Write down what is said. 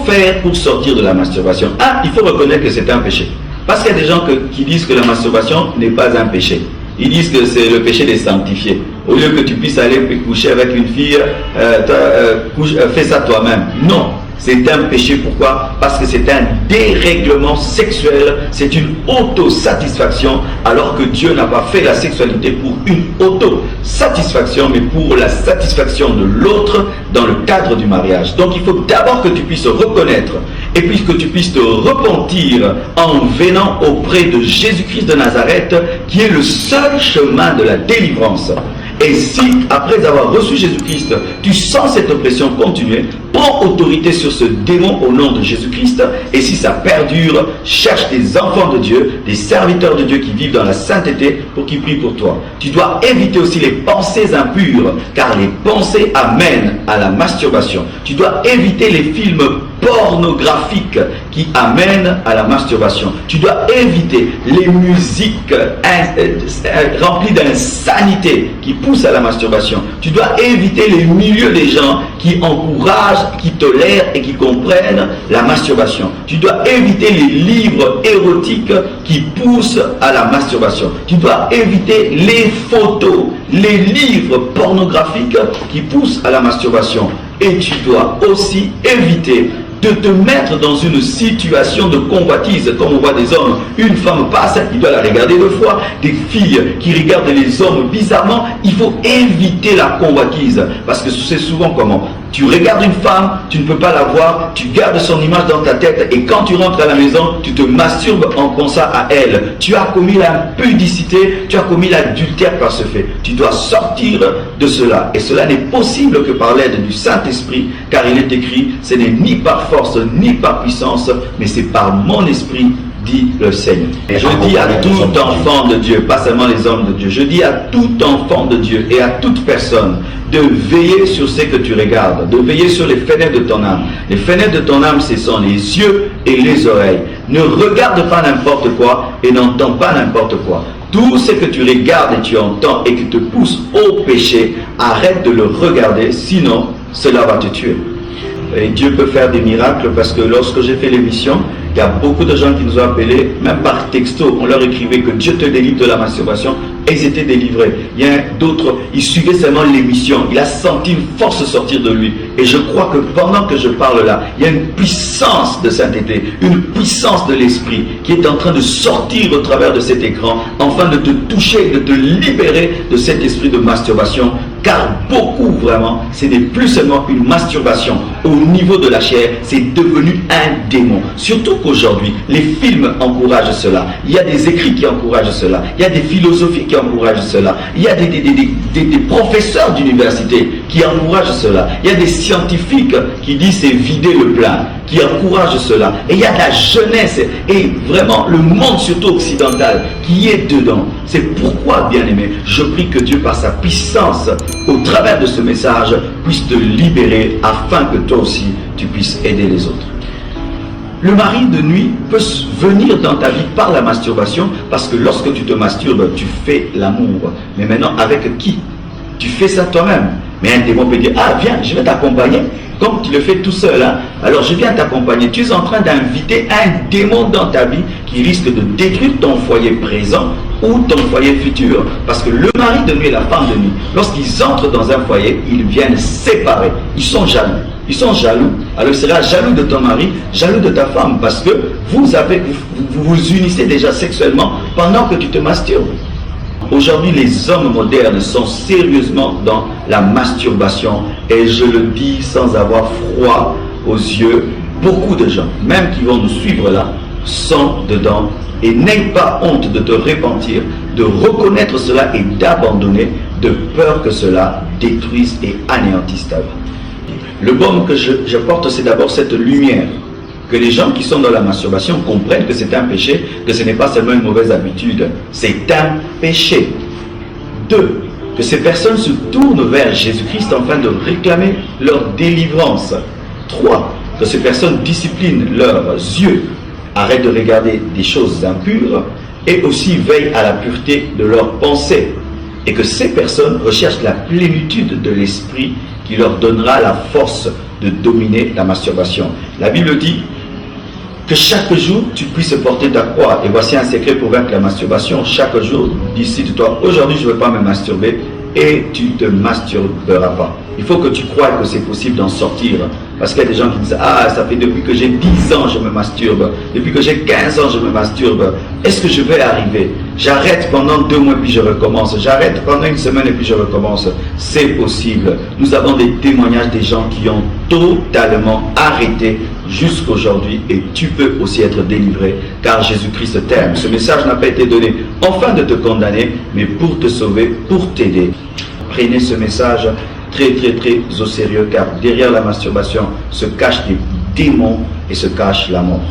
faire pour sortir de la masturbation? Il faut reconnaître que c'est un péché. Parce qu'il y a des gens qui disent que la masturbation n'est pas un péché. Ils disent que c'est le péché des sanctifiés. Au lieu que tu puisses aller coucher avec une fille, fais ça toi-même. Non, c'est un péché. Pourquoi? Parce que c'est un dérèglement sexuel, c'est une autosatisfaction, alors que Dieu n'a pas fait la sexualité pour une autosatisfaction, mais pour la satisfaction de l'autre dans le cadre du mariage. Donc il faut d'abord que tu puisses reconnaître, et puis que tu puisses te repentir en venant auprès de Jésus-Christ de Nazareth, qui est le seul chemin de la délivrance. Et si, après avoir reçu Jésus-Christ, tu sens cette oppression continuer, prends autorité sur ce démon au nom de Jésus-Christ. Et si ça perdure, cherche des enfants de Dieu, des serviteurs de Dieu qui vivent dans la sainteté pour qu'ils prient pour toi. Tu dois éviter aussi les pensées impures, car les pensées amènent à la masturbation. Tu dois éviter les films pornographiques qui amènent à la masturbation. Tu dois éviter les musiques remplies d'insanité qui poussent à la masturbation. Tu dois éviter les milieux des gens qui encouragent, qui tolèrent et qui comprennent la masturbation. Tu dois éviter les livres érotiques qui poussent à la masturbation. Tu dois éviter les photos, les livres pornographiques qui poussent à la masturbation. Et tu dois aussi éviter de te mettre dans une situation de convoitise, comme on voit des hommes, une femme passe, il doit la regarder deux fois, des filles qui regardent les hommes bizarrement. Il faut éviter la convoitise, parce que c'est souvent comment? Tu regardes une femme, tu ne peux pas la voir, tu gardes son image dans ta tête, et quand tu rentres à la maison, tu te masturbes en pensant à elle. Tu as commis l'impudicité, tu as commis l'adultère par ce fait. Tu dois sortir de cela, et cela n'est possible que par l'aide du Saint-Esprit, car il est écrit, ce n'est ni par force, ni par puissance, mais c'est par mon esprit, dit le Seigneur. Et je dis à tout enfant de Dieu, pas seulement les hommes de Dieu, je dis à tout enfant de Dieu et à toute personne de veiller sur ce que tu regardes, de veiller sur les fenêtres de ton âme. Les fenêtres de ton âme, ce sont les yeux et les oreilles. Ne regarde pas n'importe quoi et n'entends pas n'importe quoi. Tout ce que tu regardes et tu entends et qui te pousse au péché, arrête de le regarder, sinon cela va te tuer. Et Dieu peut faire des miracles, parce que lorsque j'ai fait l'émission, il y a beaucoup de gens qui nous ont appelés, même par texto, on leur écrivait que Dieu te délivre de la masturbation, et ils étaient délivrés. Il y a d'autres, ils suivaient seulement l'émission, il a senti une force sortir de lui. Et je crois que pendant que je parle là, il y a une puissance de sainteté, une puissance de l'esprit qui est en train de sortir au travers de cet écran, afin de te toucher, de te libérer de cet esprit de masturbation. Car beaucoup, vraiment, ce n'est plus seulement une masturbation au niveau de la chair, c'est devenu un démon. Surtout qu'aujourd'hui, les films encouragent cela. Il y a des écrits qui encouragent cela. Il y a des philosophies qui encouragent cela. Il y a des professeurs d'université qui encouragent cela. Il y a des scientifiques qui disent c'est vider le plein, qui encouragent cela. Et il y a la jeunesse et vraiment le monde surtout occidental qui est dedans. C'est pourquoi, bien-aimé, je prie que Dieu, par sa puissance, au travers de ce message, puisse te libérer afin que toi aussi, tu puisses aider les autres. Le mari de nuit peut venir dans ta vie par la masturbation, parce que lorsque tu te masturbes, tu fais l'amour. Mais maintenant, avec qui? Tu fais ça toi-même. Mais un démon peut dire, ah viens, je vais t'accompagner. Comme tu le fais tout seul, hein? Alors je viens t'accompagner. Tu es en train d'inviter un démon dans ta vie qui risque de détruire ton foyer présent ou ton foyer futur. Parce que le mari de nuit et la femme de nuit, lorsqu'ils entrent dans un foyer, ils viennent séparer. Ils sont jaloux. Ils sont jaloux. Alors il sera jaloux de ton mari, jaloux de ta femme, parce que vous vous unissez déjà sexuellement pendant que tu te masturbes. Aujourd'hui, les hommes modernes sont sérieusement dans la masturbation, et je le dis sans avoir froid aux yeux. Beaucoup de gens, même qui vont nous suivre là, sont dedans. Et n'aie pas honte de te repentir, de reconnaître cela et d'abandonner, de peur que cela détruise et anéantisse ta vie. Le baume que j'apporte, c'est d'abord cette lumière. Que les gens qui sont dans la masturbation comprennent que c'est un péché, que ce n'est pas seulement une mauvaise habitude, c'est un péché. 2. Que ces personnes se tournent vers Jésus-Christ afin de réclamer leur délivrance. 3. Que ces personnes disciplinent leurs yeux, arrêtent de regarder des choses impures, et aussi veillent à la pureté de leurs pensées. Et que ces personnes recherchent la plénitude de l'esprit qui leur donnera la force de dominer la masturbation. La Bible dit que chaque jour, tu puisses porter ta croix. Et voici un secret pour vaincre la masturbation. Chaque jour, décide-toi, aujourd'hui, je ne veux pas me masturber et tu ne te masturberas pas. Il faut que tu croies que c'est possible d'en sortir. Parce qu'il y a des gens qui disent, ah, ça fait depuis que j'ai 10 ans, je me masturbe. Depuis que j'ai 15 ans, je me masturbe. Est-ce que je vais arriver? J'arrête pendant 2 mois, puis je recommence. J'arrête pendant 1 semaine, et puis je recommence. C'est possible. Nous avons des témoignages des gens qui ont totalement arrêté jusqu'aujourd'hui. Et tu peux aussi être délivré, car Jésus-Christ t'aime. Ce message n'a pas été donné afin de te condamner, mais pour te sauver, pour t'aider. Prenez ce message très au sérieux, car derrière la masturbation se cachent des démons et se cache la mort.